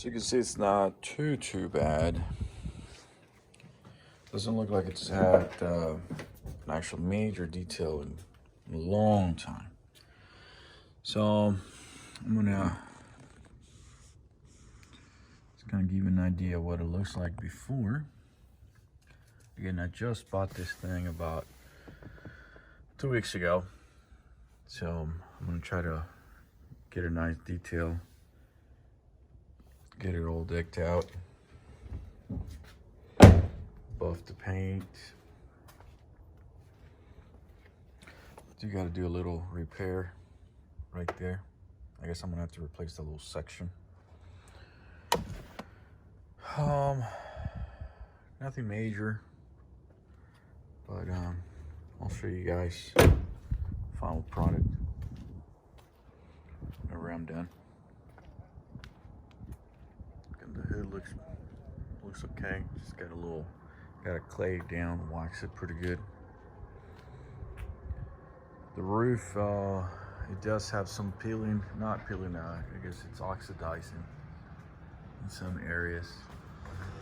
So you can see it's not too bad. Doesn't look like it's had an actual major detail in a long time. So I'm gonna give you an idea of what it looks like before. Again, I just bought this thing about 2 weeks ago, so I'm gonna try to get a nice detail, get it all decked out, buff the paint. You got to do a little repair right there. I guess I'm gonna have to replace the little section. Nothing major, but I'll show you guys final product whenever I'm done. And the hood looks okay. Just got a clay down, wax it pretty good. The roof, it does have some peeling, not peeling, I guess it's oxidizing in some areas.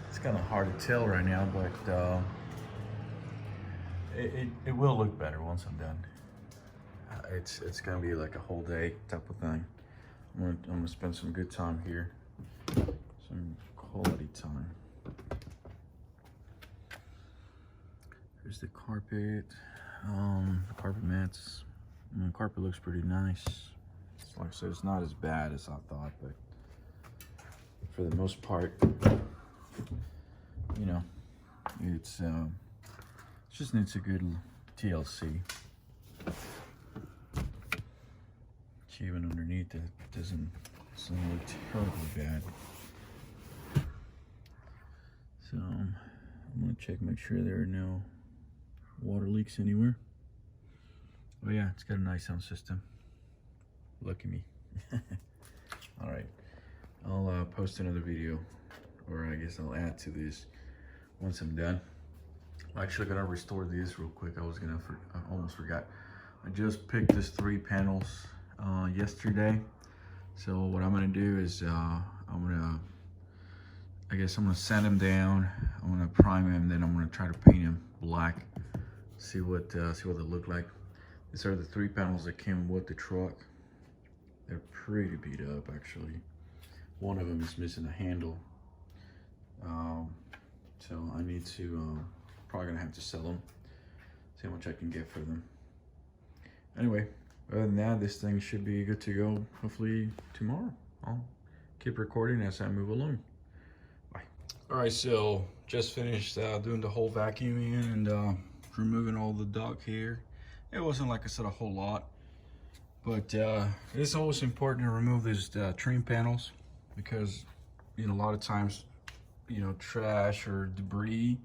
It's kind of hard to tell right now, but it will look better once I'm done. It's gonna be like a whole day type of thing. I'm gonna spend some good time here, some quality time. Here's the carpet. The carpet mats. The carpet looks pretty nice. Like I said, it's not as bad as I thought, but for the most part, you know, it just needs a good TLC. Even underneath it doesn't look terribly bad. So I'm gonna check, make sure there are no water leaks anywhere. Oh yeah, it's got a nice sound system. Lucky me. All right, I'll post another video, or I guess I'll add to this once I'm done. I'm actually gonna restore these real quick. I almost forgot. I just picked this 3 panels yesterday. So what I'm gonna do is I guess I'm gonna sand them down. I'm gonna prime them, then I'm gonna try to paint them black. See what they look like. These are the 3 panels that came with the truck. They're pretty beat up, actually. One of them is missing a handle. So I need to probably gonna have to sell them. See how much I can get for them. Anyway, other than that, this thing should be good to go. Hopefully tomorrow. I'll keep recording as I move along. Bye. All right, so just finished doing the whole vacuuming and removing all the dog hair. It wasn't, like I said, a whole lot, but it's always important to remove these trim panels because, you know, a lot of times, you know, trash or debris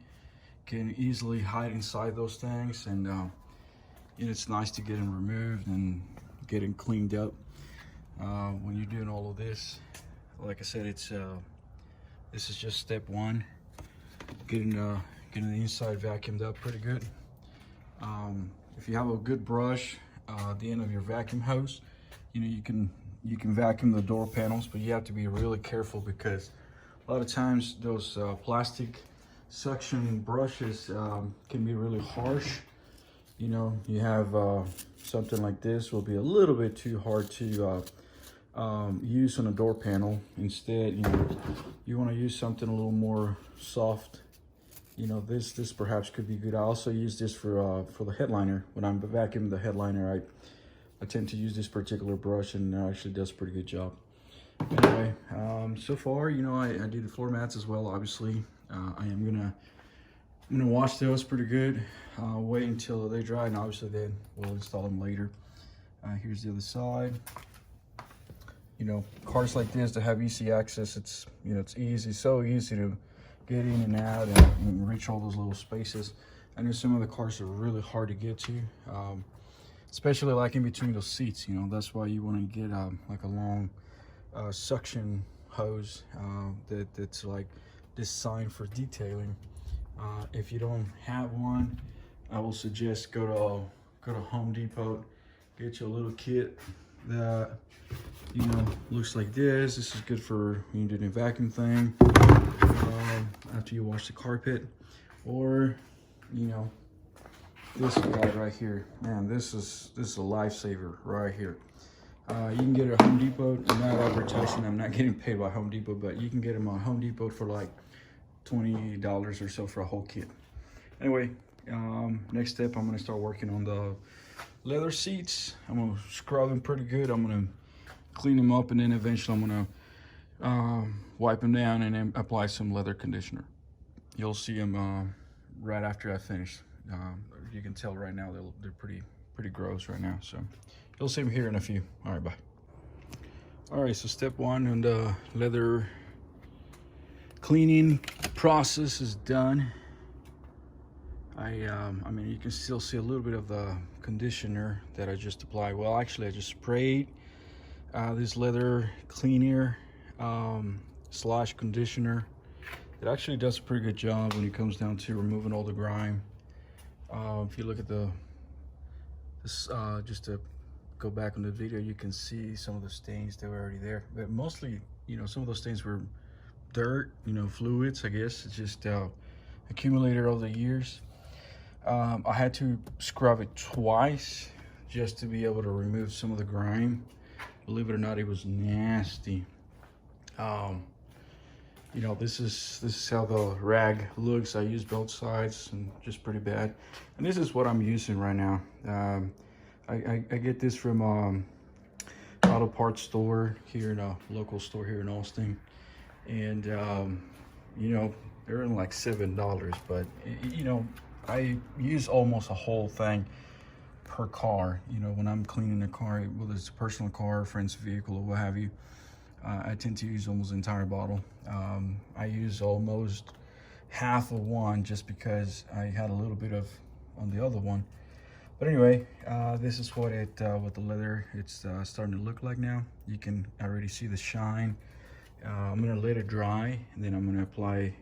can easily hide inside those things, and you know, it's nice to get them removed and get them cleaned up. When you're doing all of this, like I said, this is just step 1, getting the inside vacuumed up pretty good. If you have a good brush at the end of your vacuum hose, you know, you can vacuum the door panels, but you have to be really careful because a lot of times those plastic suction brushes can be really harsh. You know, you have something like this will be a little bit too hard to use on a door panel. Instead, you know, you want to use something a little more soft. You know, this perhaps could be good. I also use this for the headliner. When I'm vacuuming the headliner, I tend to use this particular brush, and it actually does a pretty good job. Anyway, so far, you know, I do the floor mats as well. Obviously, I'm gonna wash those pretty good. Wait until they dry, and obviously then we'll install them later. Here's the other side. You know, cars like this that have easy access, it's, you know, it's easy, so easy to get in and out and reach all those little spaces. I know some of the cars are really hard to get to, especially like in between those seats. You know, that's why you want to get like a long suction hose that's like designed for detailing. If you don't have one, I will suggest go to Home Depot, get you a little kit that you know, looks like this. This is good for you doing a vacuum thing after you wash the carpet, or you know, this guy right here. Man, this is a lifesaver right here. You can get it at Home Depot. I'm not advertising. I'm not getting paid by Home Depot, but you can get them on Home Depot for like $20 or so for a whole kit. Anyway, next step, I'm gonna start working on the leather seats. I'm gonna scrub them pretty good. I'm gonna clean them up, and then eventually I'm gonna wipe them down and then apply some leather conditioner. You'll see them right after I finish. You can tell right now they're pretty gross right now, so you'll see them here in a few. All right, bye. All right, so step one on the leather cleaning process is done. I mean, you can still see a little bit of the conditioner that I just applied. Well, actually, I just sprayed this leather cleaner slash conditioner. It actually does a pretty good job when it comes down to removing all the grime. If you look at this, just to go back on the video, you can see some of the stains that were already there. But mostly, you know, some of those stains were dirt, you know, fluids, I guess. It's just accumulated over the years. I had to scrub it twice just to be able to remove some of the grime. Believe it or not, it was nasty. You know, this is how the rag looks. I used both sides and just pretty bad. And this is what I'm using right now. I get this from auto parts store here in a local store here in Austin, and you know, they're in like $7, but you know, I use almost a whole thing per car. You know, when I'm cleaning a car, whether it's a personal car, a friend's vehicle, or what have you, I tend to use almost the entire bottle. I use almost half of one just because I had a little bit of on the other one. But anyway, this is what the leather it's starting to look like now. You can already see the shine. I'm gonna let it dry, and then I'm gonna apply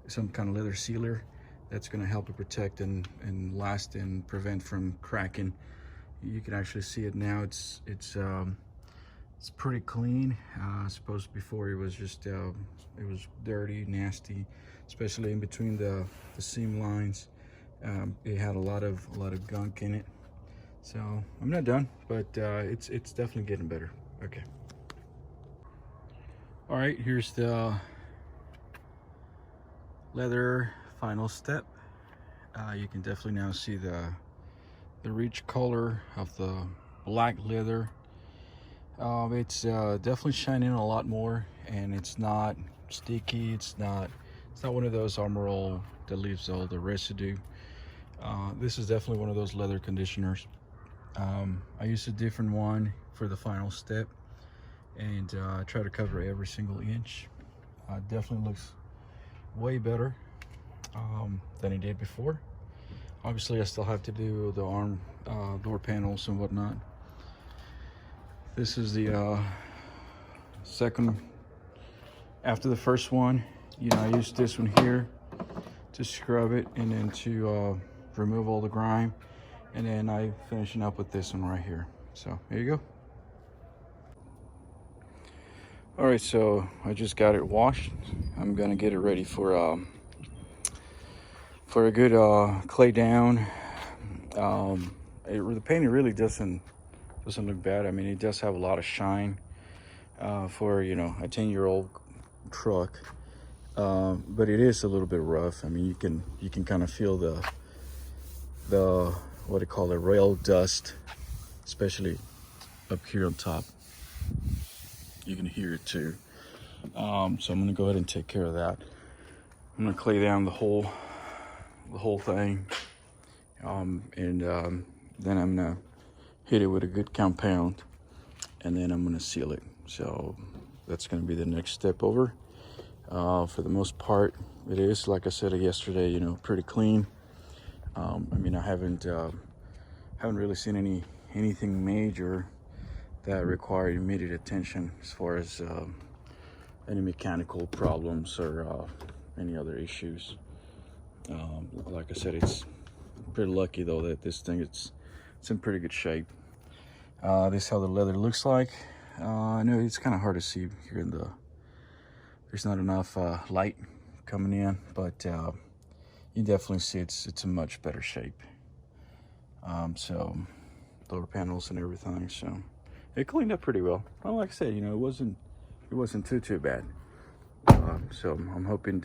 some kind of leather sealer that's gonna help it protect and last and prevent from cracking. You can actually see it now. It's pretty clean. I suppose before it was just it was dirty, nasty, especially in between the seam lines. It had a lot of gunk in it. So I'm not done, but it's definitely getting better. Okay. All right, here's the leather final step. You can definitely now see the rich color of the black leather. It's definitely shining a lot more, and it's not sticky. It's not one of those Armor All that leaves all the residue. This is definitely one of those leather conditioners. I used a different one for the final step, and I try to cover every single inch. Definitely looks way better than it did before. Obviously, I still have to do the arm door panels and whatnot. This is the second after the first one. You know, I used this one here to scrub it, and then to remove all the grime, and then I finishing up with this one right here. So there you go. All right, so I just got it washed. I'm gonna get it ready for a good clay down. The painting really doesn't look bad. I mean, it does have a lot of shine for, you know, a 10-year-old truck, but it is a little bit rough. I mean, you can kind of feel the what they call the rail dust, especially up here on top. You can hear it too. So I'm gonna go ahead and take care of that. I'm gonna clay down the whole thing, and then I'm gonna hit it with a good compound, and then I'm gonna seal it. So that's gonna be the next step over. For the most part, it is, like I said yesterday, you know, pretty clean. I mean, I haven't really seen anything major that required immediate attention as far as any mechanical problems or any other issues. Like I said, it's pretty lucky though that this thing it's in pretty good shape. This is how the leather looks like I know it's kind of hard to see here in there's not enough light coming in, but you definitely see it's in much better shape. So lower panels and everything, so it cleaned up pretty well. Well, like I said, you know, it wasn't too bad. So I'm hoping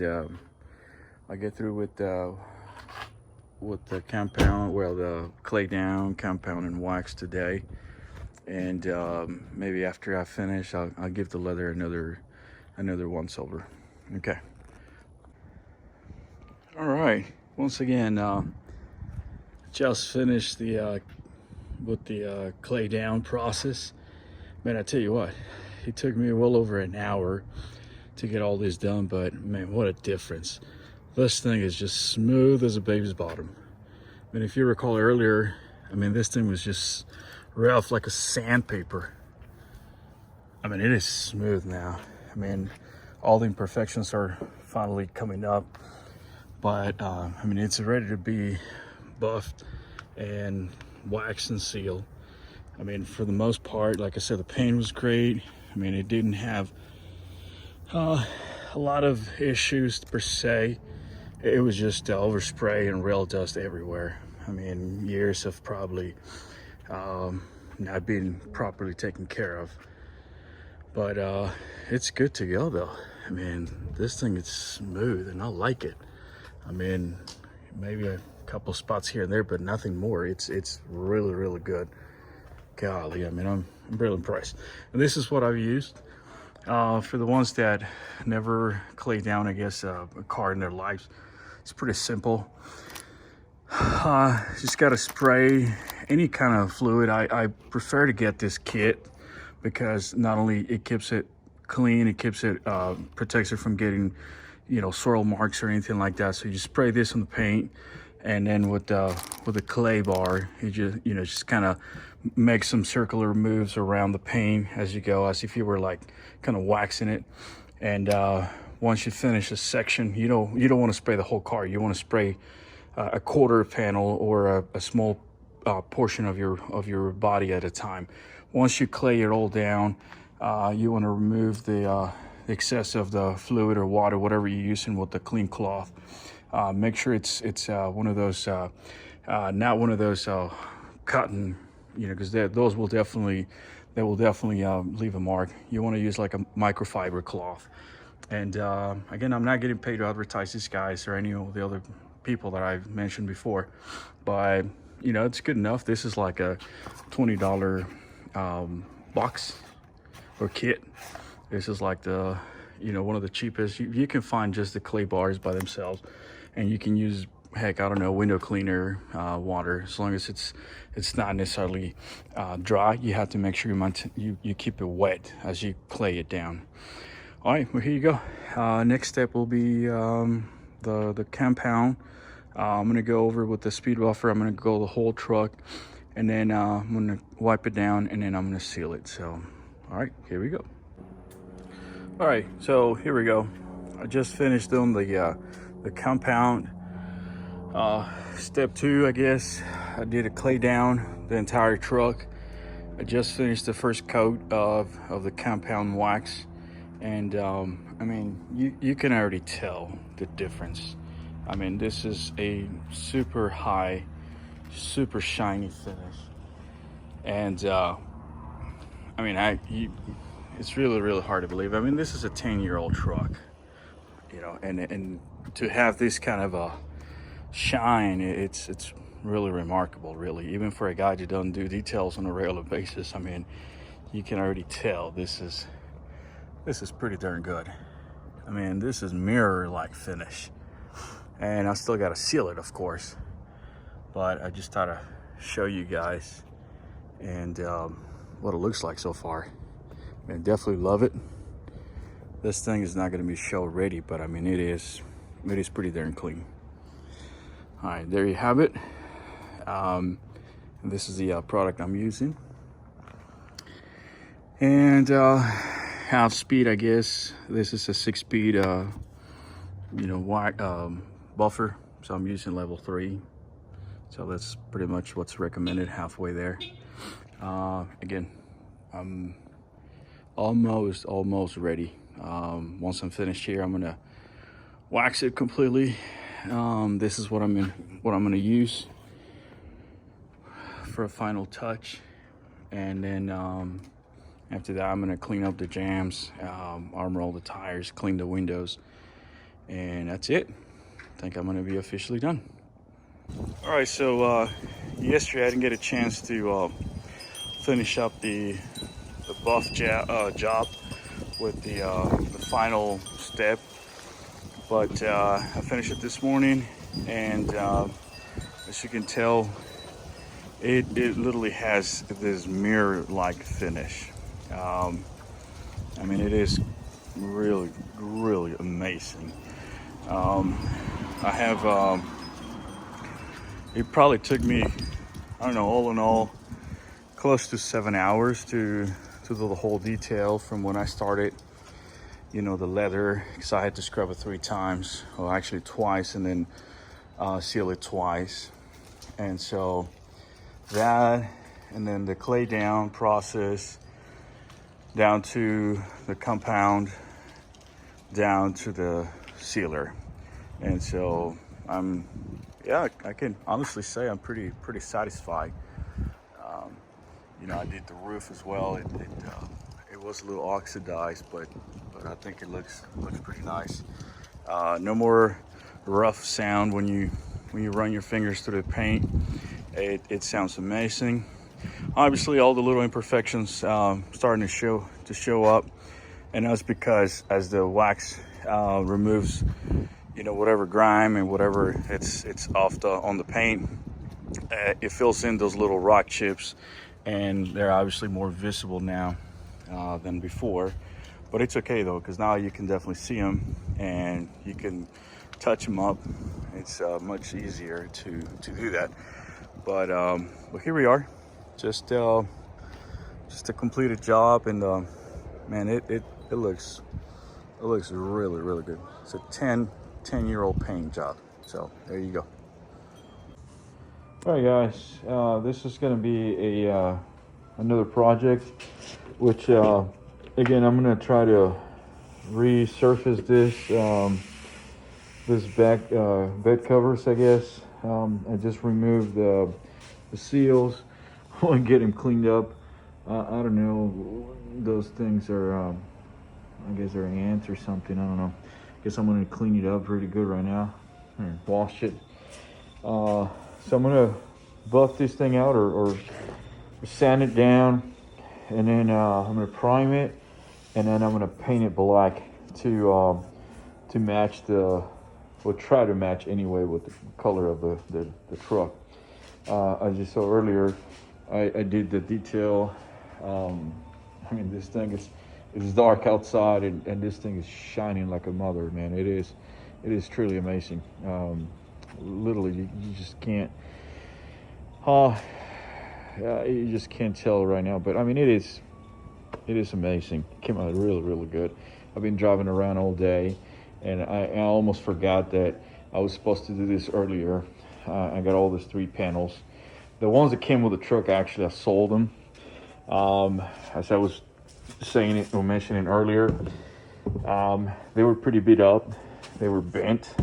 I get through with the compound, well, the clay down, compound, and wax today. And maybe after I finish, I'll give the leather another once over. Okay. All right. Once again, just finished with the clay down process. Man, I tell you what, it took me well over an hour to get all this done, but man, what a difference. This thing is just smooth as a baby's bottom. I mean, if you recall earlier, I mean, this thing was just rough like a sandpaper. I mean, it is smooth now. I mean, all the imperfections are finally coming up, but I mean, it's ready to be buffed and waxed and sealed. I mean, for the most part, like I said, the paint was great. I mean, it didn't have a lot of issues per se. It was just overspray and rail dust everywhere. I mean, years of probably not being properly taken care of. But it's good to go though. I mean, this thing is smooth and I like it. I mean, maybe a couple spots here and there, but nothing more. It's really good. Golly, I mean, I'm really impressed. And this is what I've used. For the ones that never clay down, I guess, a car in their lives, it's pretty simple. Just got to spray any kind of fluid. I prefer to get this kit because not only it keeps it clean, it keeps it protects it from getting, you know, soil marks or anything like that. So you spray this on the paint, and then with the clay bar, you just kind of make some circular moves around the paint as you go, as if you were like kind of waxing it. And once you finish a section, you don't want to spray the whole car. You want to spray a quarter panel or a small portion of your body at a time. Once you clay it all down, you want to remove the excess of the fluid or water, whatever you're using, with the clean cloth. Make sure it's one of those, not one of those cotton, you know, because those will definitely leave a mark. You want to use like a microfiber cloth. And again, I'm not getting paid to advertise these guys or any of the other people that I've mentioned before, but you know, it's good enough. This is like a $20 box or kit. This is like the, you know, one of the cheapest. You can find just the clay bars by themselves, and you can use, heck, I don't know, window cleaner water, as long as it's not necessarily dry. You have to make sure you keep it wet as you clay it down. All right, well, here you go. Next step will be the compound. I'm gonna go over with the speed buffer. I'm gonna go the whole truck, and then I'm gonna wipe it down, and then I'm gonna seal it. So, all right, here we go. All right, so here we go. I just finished doing the compound. Step 2, I guess. I did a clay down the entire truck. I just finished the first coat of the compound wax, and I mean, you can already tell the difference. I mean, this is a super high, super shiny finish, and I mean, it's really hard to believe. I mean, this is a 10-year-old truck, you know, and to have this kind of a shine, it's really remarkable, really, even for a guy who doesn't do details on a regular basis. I mean, you can already tell this is pretty darn good. I mean, this is mirror-like finish, and I still got to seal it, of course, but I just thought to show you guys and what it looks like so far. I mean, definitely love it. This thing is not going to be show ready, but I mean, it is pretty darn clean. All right, there you have it. This is the product I'm using, and half speed, I guess. This is a 6-speed, you know, buffer. So I'm using level 3. So that's pretty much what's recommended, halfway there. Again, I'm almost ready. Once I'm finished here, I'm gonna wax it completely. This is what I'm gonna use for a final touch, and then after that, I'm gonna clean up the jams, armor all the tires, clean the windows, and that's it. I think I'm gonna be officially done. All right, so yesterday I didn't get a chance to finish up the buff job with the final step, but I finished it this morning, and as you can tell, it literally has this mirror-like finish. I mean, it is really amazing. I have it probably took me, I don't know, all in all, close to 7 hours to do the whole detail from when I started, you know, the leather, because I had to scrub it 3 times, or actually twice, and then seal it twice. And so that, and then the clay down process, down to the compound, down to the sealer. And so yeah, I can honestly say I'm pretty satisfied. You know, I did the roof as well. It was a little oxidized, but I think it looks pretty nice. No more rough sound when you run your fingers through the paint. It sounds amazing. Obviously, all the little imperfections starting to show up, and that's because as the wax removes, you know, whatever grime and whatever it's off on the paint, it fills in those little rock chips, and they're obviously more visible now than before. But it's okay though, because now you can definitely see them and you can touch them up. It's much easier to do that. But here we are, just a completed job, and man, it looks really good. It's a 10-year-old paint job. So there you go. All right, guys, this is going to be a another project, which again, I'm going to try to resurface this back bed covers, I guess. I just removed the seals. I want to get them cleaned up. I don't know, those things are I guess they're ants or something. I don't know. Guess I'm going to clean it up pretty good right now and wash it. So I'm gonna buff this thing out or sand it down, and then I'm gonna prime it, and then I'm gonna paint it black to match try to match anyway with the color of the truck. As you saw earlier, I did the detail. I mean, this thing is dark outside, and this thing is shining like a mother, man. It is truly amazing. Literally, you just can't. You just can't tell right now. But I mean, it is amazing. It came out really good. I've been driving around all day, and I almost forgot that I was supposed to do this earlier. I got all these 3 panels. The ones that came with the truck, actually, I sold them. As I was saying it or mentioning earlier, they were pretty beat up. They were bent.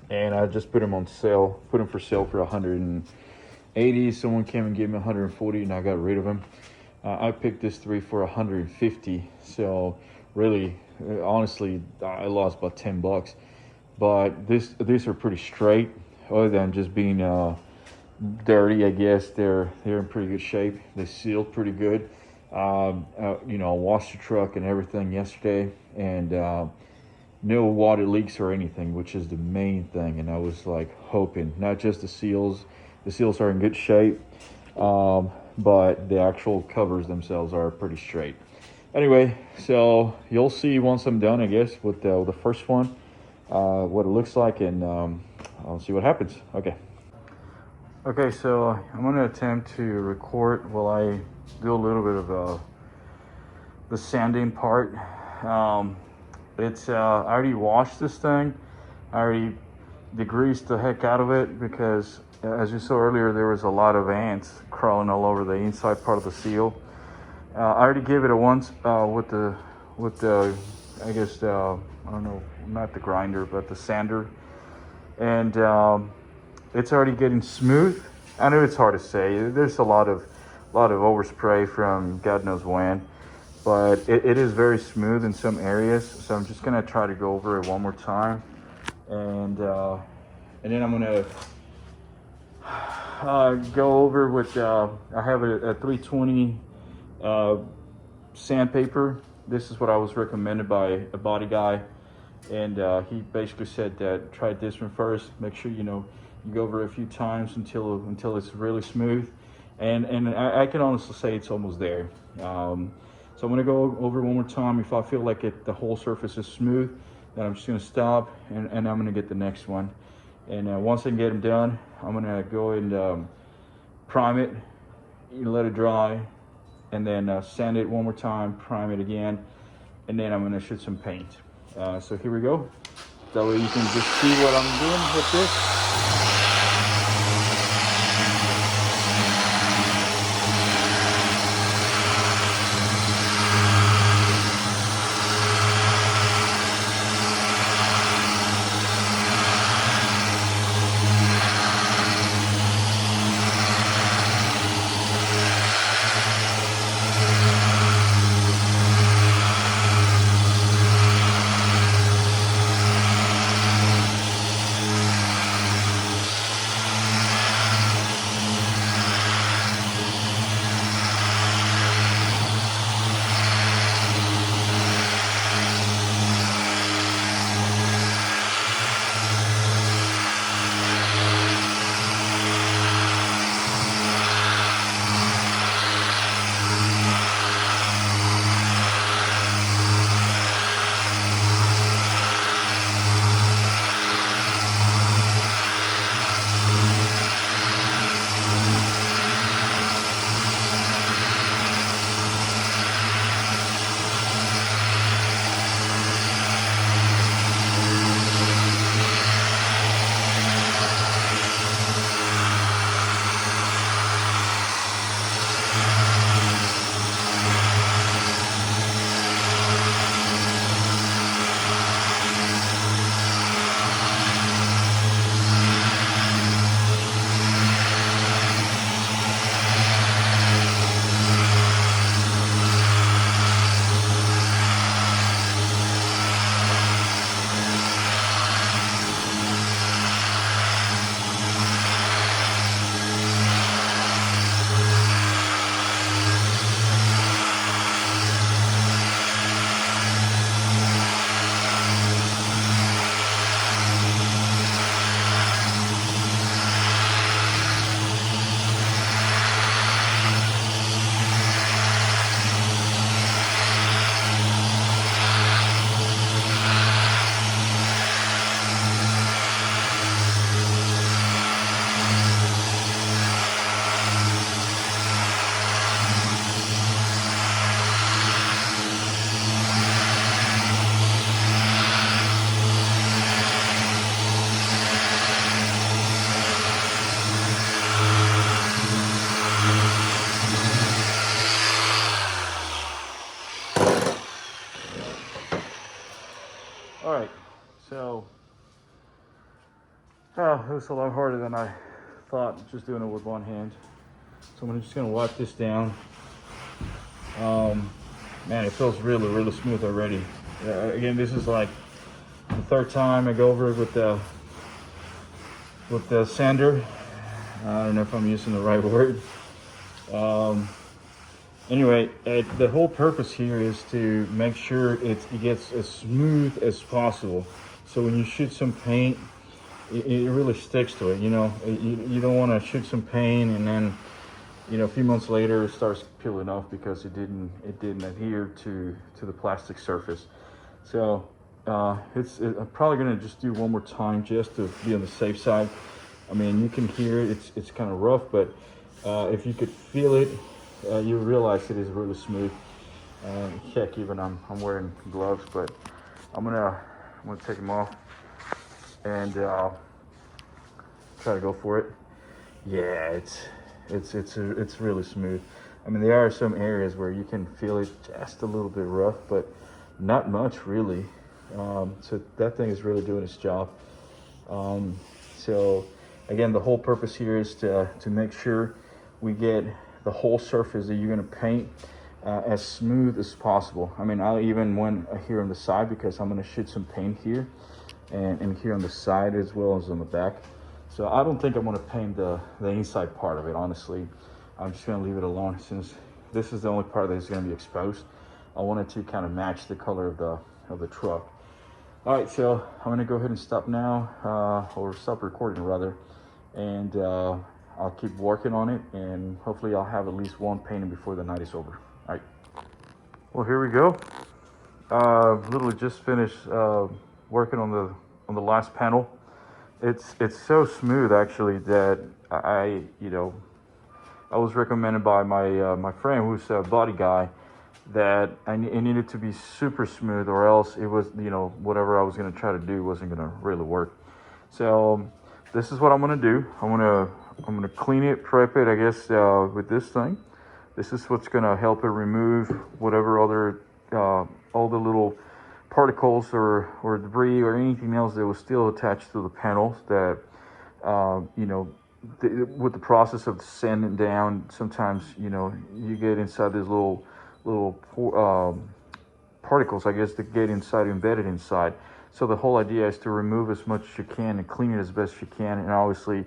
And I just put them on sale, put them for sale for 180. Someone came and gave me 140, and I got rid of them. I picked this 3 for 150. So really, honestly, I lost about $10. But these are pretty straight, other than just being dirty. I guess they're in pretty good shape. They sealed pretty good. You know, I washed the truck and everything yesterday, and no water leaks or anything, which is the main thing. And I was like hoping, not just the seals are in good shape, but the actual covers themselves are pretty straight. Anyway, so you'll see once I'm done, I guess, with the first one, what it looks like, and I'll see what happens. Okay, so I'm going to attempt to record while I do a little bit of the sanding part. I already washed this thing. I already degreased the heck out of it, because as you saw earlier, there was a lot of ants crawling all over the inside part of the seal. I already gave it a once with the I guess I don't know, not the grinder but the sander, and it's already getting smooth. I know it's hard to say. There's a lot of overspray from God knows when, but it is very smooth in some areas. So I'm just gonna try to go over it one more time, and then I'm gonna go over with I have a 320 sandpaper. This is what I was recommended by a body guy, and he basically said that try this one first. Make sure you go over it a few times until it's really smooth, and I can honestly say it's almost there. So I'm gonna go over it one more time. If I feel like the whole surface is smooth, then I'm just gonna stop and I'm gonna get the next one. And once I get them done, I'm gonna go and prime it, let it dry, and then sand it one more time, prime it again, and then I'm gonna shoot some paint. So here we go. That way you can just see what I'm doing with this. All right, so it was a lot harder than I thought, just doing it with one hand. So I'm just gonna wipe this down. Man, it feels really, really smooth already. Again, this is like the third time I go over it with the sander. I don't know if I'm using the right word. Anyway, the whole purpose here is to make sure it gets as smooth as possible. So when you shoot some paint, it really sticks to it. You don't want to shoot some paint and then, a few months later it starts peeling off because it didn't adhere to the plastic surface. So I'm probably gonna just do one more time just to be on the safe side. I mean, you can hear it. It's kind of rough, but if you could feel it, you realize it is really smooth. Heck, even I'm wearing gloves, but I'm gonna take them off and try to go for it. Yeah, it's really smooth. I mean, there are some areas where you can feel it just a little bit rough, but not much really. So that thing is really doing its job. So again, the whole purpose here is to make sure we get the whole surface that you're going to paint as smooth as possible. I mean, I'll even went here on the side because I'm going to shoot some paint here and here on the side as well as on the back. So I don't think I'm going to paint the inside part of it, honestly. I'm just going to leave it alone since this is the only part that is going to be exposed. I wanted to kind of match the color of the truck. All right, so I'm going to go ahead and stop now, or stop recording rather, and I'll keep working on it, and hopefully I'll have at least one painting before the night is over. All right. Well, here we go. Literally just finished working on the last panel. It's so smooth actually that I was recommended by my friend who's a body guy that it needed to be super smooth, or else it was, whatever I was going to try to do wasn't going to really work. So this is what I'm going to do. I'm going to clean it, prep it, I guess, with this thing. This is what's going to help it remove whatever other all the little particles or debris or anything else that was still attached to the panels that with the process of sanding down, sometimes you get inside these little particles, I guess, that get embedded inside. So the whole idea is to remove as much as you can and clean it as best you can. And obviously,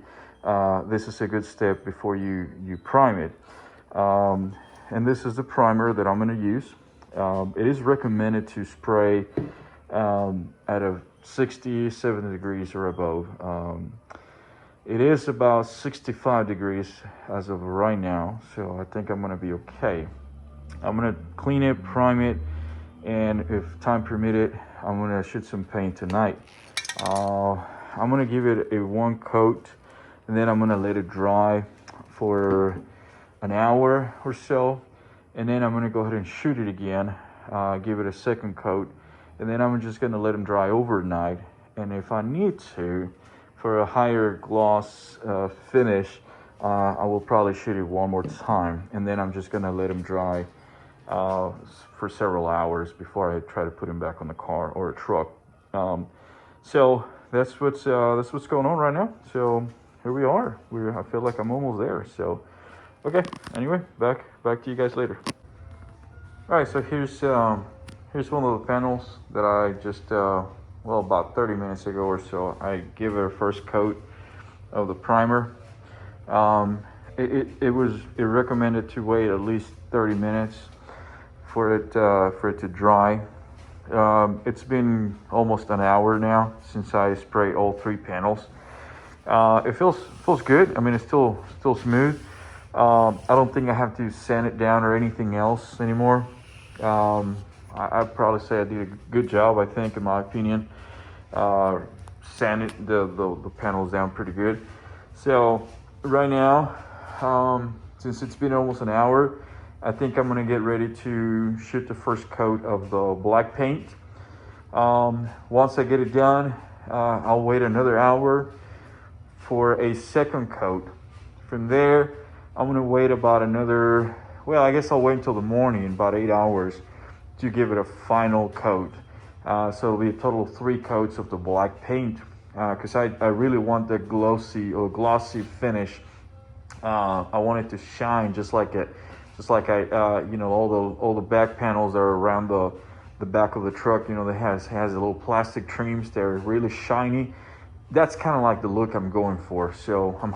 this is a good step before you prime it. And this is the primer that I'm going to use. It is recommended to spray at a 60, 70 degrees or above. It is about 65 degrees as of right now, so I think I'm going to be okay. I'm going to clean it, prime it, and if time permitted, I'm going to shoot some paint tonight. I'm going to give it a one coat, and then I'm going to let it dry for an hour or so, and then I'm going to go ahead and shoot it again, give it a second coat, and then I'm just going to let them dry overnight. And if I need to, for a higher gloss finish, I will probably shoot it one more time, and then I'm just going to let them dry for several hours before I try to put them back on the car or a truck. So that's what's going on right now. So here we are. I feel like I'm almost there. So okay. Anyway, back to you guys later. All right. So here's one of the panels that I just about 30 minutes ago or so, I give it a first coat of the primer. It recommended to wait at least 30 minutes for it to dry. It's been almost an hour now since I sprayed all three panels. It feels good. I mean, it's still smooth. I don't think I have to sand it down or anything else anymore. I'd probably say I did a good job, I think, in my opinion. Sanded the panels down pretty good. So right now, since it's been almost an hour, I think I'm gonna get ready to shoot the first coat of the black paint. Once I get it done, I'll wait another hour for a second coat. From there, I'm gonna wait about another, I guess I'll wait until the morning, about 8 hours, to give it a final coat. So it'll be a total of 3 coats of the black paint, because I really want the glossy finish. I want it to shine just like all the back panels that are around the back of the truck. They has the little plastic trims. They're really shiny. That's kind of like the look I'm going for. So I'm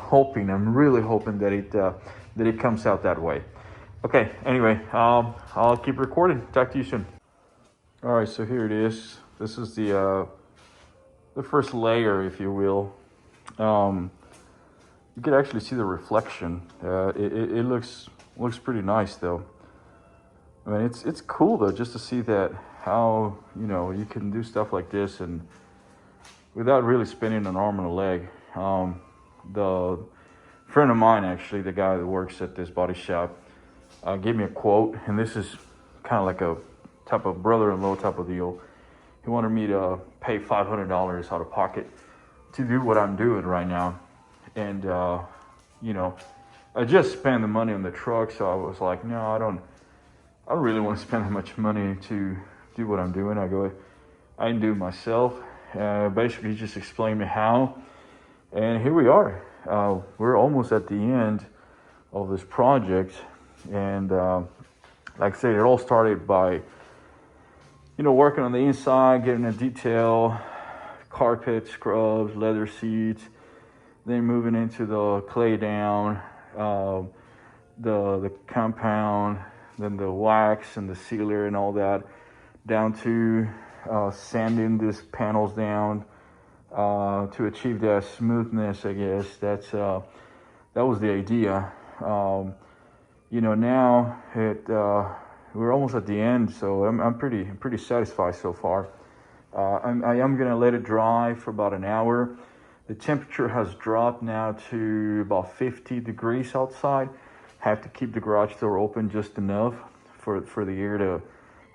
really hoping that it comes out that way. Okay, anyway, I'll keep recording. Talk to you soon. All right, so here it is. This is the first layer, if you will. You can actually see the reflection. It looks pretty nice, though. I mean, it's cool though, just to see that how you can do stuff like this and without really spending an arm and a leg. The friend of mine, actually, the guy that works at this body shop, gave me a quote, and this is kind of like a type of brother-in-law type of deal. He wanted me to pay $500 out of pocket to do what I'm doing right now, and I just spent the money on the truck, so I was like, no, I don't really want to spend that much money to do what I'm doing. I can do it myself. Basically, he just explained me how, and here we are. We're almost at the end of this project, and like I said, it all started by, working on the inside, getting the detail, carpet, scrubs, leather seats, then moving into the clay down, the compound, then the wax and the sealer and all that, down to sanding these panels down to achieve that smoothness. I guess that was the idea. Now we're almost at the end, so I'm pretty satisfied so far. I am gonna let it dry for about an hour. The temperature has dropped now to about 50 degrees outside. Have to keep the garage door open just enough for the air to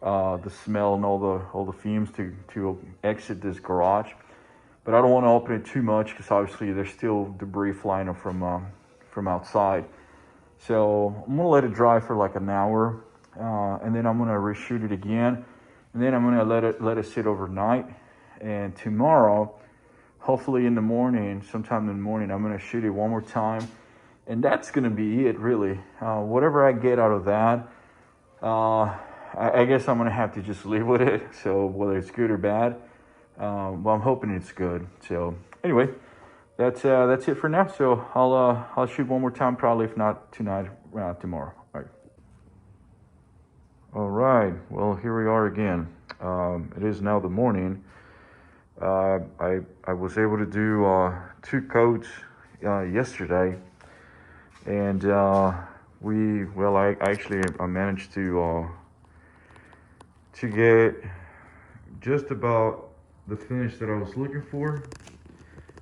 the smell and all the fumes to exit this garage. But I don't want to open it too much because obviously there's still debris flying from outside. So I'm gonna let it dry for like an hour, and then I'm gonna reshoot it again, and then I'm gonna let it sit overnight. And tomorrow, hopefully in the morning, sometime in the morning, I'm gonna shoot it one more time, and that's gonna be it really. Whatever I get out of that, I guess I'm gonna have to just live with it. So whether it's good or bad, well, I'm hoping it's good. So anyway, that's it for now. So I'll shoot one more time, probably if not tonight, tomorrow. All right. Well, here we are again. It is now the morning. I was able to do 2 coats yesterday, and I managed to get just about the finish that I was looking for.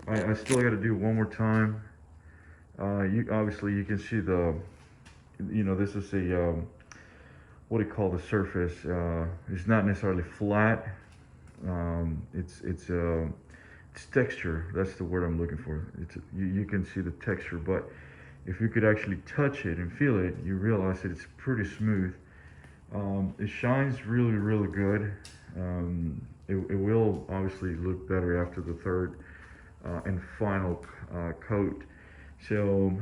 I still got to do one more time. You can see this is a what do you call the surface? It's not necessarily flat. It's texture. That's the word I'm looking for. You can see the texture, but if you could actually touch it and feel it, you realize that it's pretty smooth. It shines really, really good. It will obviously look better after the third and final coat. So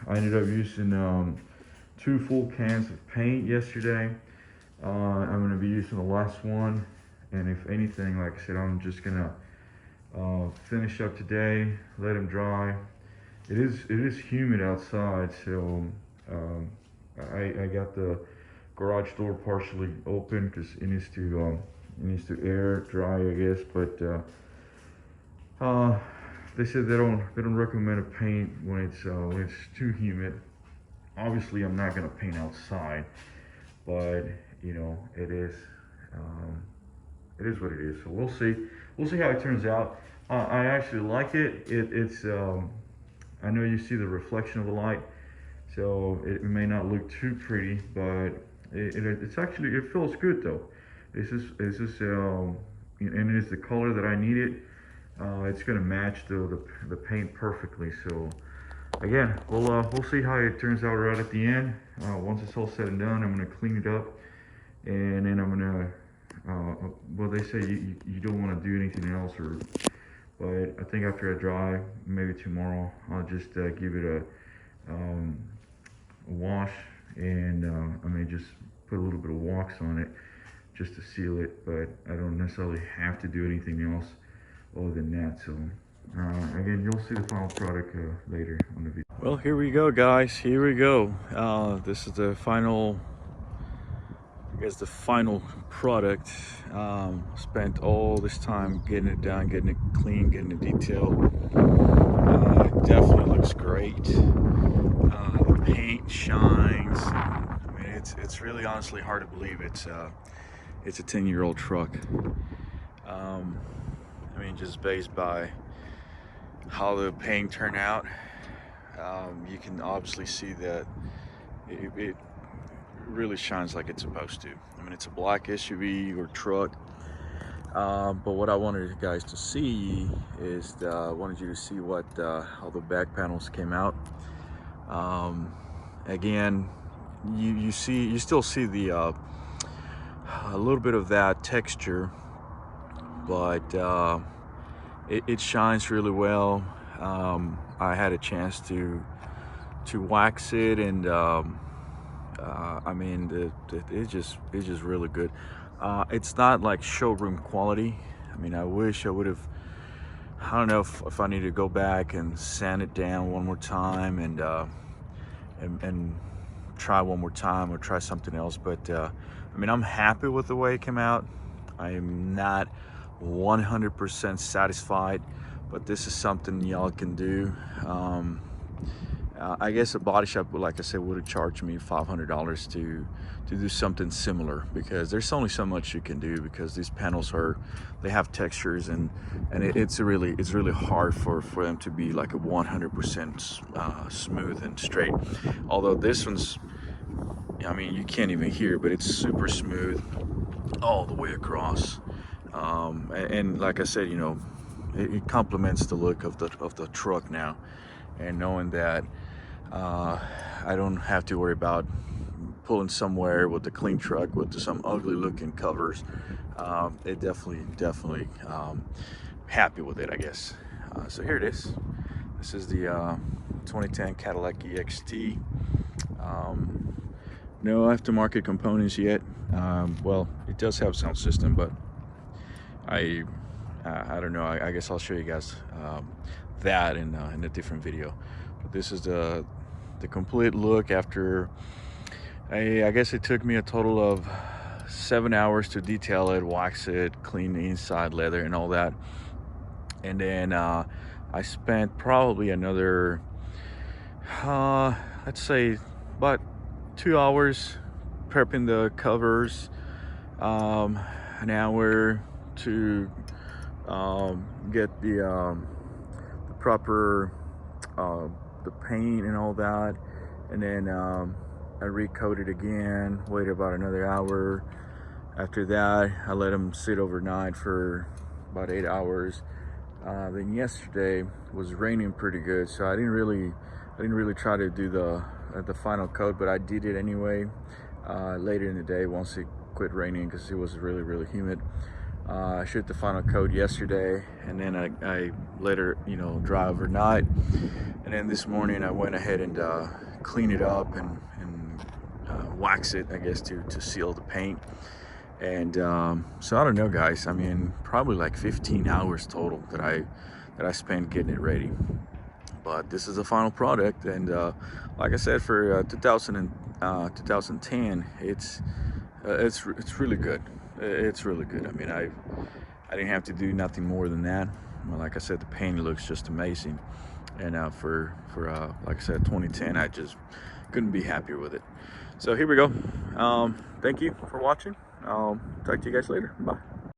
I ended up using 2 full cans of paint yesterday. I'm going to be using the last one, and if anything, like I said, I'm just gonna finish up today, let them dry. It is humid outside, so I got the garage door partially open because it needs to air dry, I guess. But they said they don't recommend a paint when it's too humid. Obviously, I'm not gonna paint outside, but it is what it is. So we'll see how it turns out. I actually like it. It's I know you see the reflection of the light, so it may not look too pretty, but it's actually, it feels good though. This is and it is the color that I needed. It's gonna match the paint perfectly. So again, we'll see how it turns out right at the end. Once it's all said and done, I'm gonna clean it up, and then I'm gonna well, they say you don't want to do anything else, but I think after I dry, maybe tomorrow, I'll just give it a wash, and I may just put a little bit of wax on it just to seal it, but I don't necessarily have to do anything else other than that. So again, you'll see the final product later on the video. Well, here we go, guys. Here we go. This is the final, I guess, the final product. Spent all this time getting it done, getting it clean, getting it detailed. It definitely looks great. The paint shines. I mean, it's really honestly hard to believe it's a 10-year-old truck. I mean, just based by how the paint turned out, you can obviously see that it really shines like it's supposed to. I mean, it's a black SUV or truck, but what I wanted you guys to see is I wanted you to see what how the back panels came out. Again, you still see the a little bit of that texture, but it shines really well. I had a chance to wax it, and I mean, it's just really good. It's not like showroom quality. I mean, I wish I would have. I don't know if I need to go back and sand it down one more time and try one more time or try something else. But I mean, I'm happy with the way it came out. I am not 100% satisfied, but this is something y'all can do. I guess a body shop, like I said, would have charged me $500 to do something similar, because there's only so much you can do, because these panels they have textures, and it's really hard for them to be like a 100% smooth and straight. Although this one's, I mean, you can't even hear, but it's super smooth all the way across. And like I said, you know, it complements the look of the truck now, and knowing that I don't have to worry about pulling somewhere with the clean truck with some ugly looking covers. It definitely happy with it, I guess. So here it is. This is the 2010 Cadillac Ext. No aftermarket components yet. Well, it does have sound system, but I don't know. I guess I'll show you guys that in a different video. But this is the complete look after. I guess it took me a total of 7 hours to detail it, wax it, clean the inside leather and all that. And then I spent probably another, let's say about 2 hours prepping the covers, an hour to get the proper the paint and all that, and then I recoated again, waited about another hour. After that, I let them sit overnight for about 8 hours. Then yesterday was raining pretty good, so I didn't really try to do the final coat, but I did it anyway later in the day once it quit raining, because it was really humid. I shoot the final coat yesterday, and then I let her, you know, dry overnight. And then this morning I went ahead and clean it up and wax it, I guess, to seal the paint. And so I don't know, guys. I mean, probably like 15 hours total that I spent getting it ready. But this is the final product, and like I said, for 2010, it's really good. It's really good. I mean, I didn't have to do nothing more than that. Well, like I said, the paint looks just amazing, and for like I said, 2010, I just couldn't be happier with it. So here we go. Thank you for watching. I'll talk to you guys later. Bye.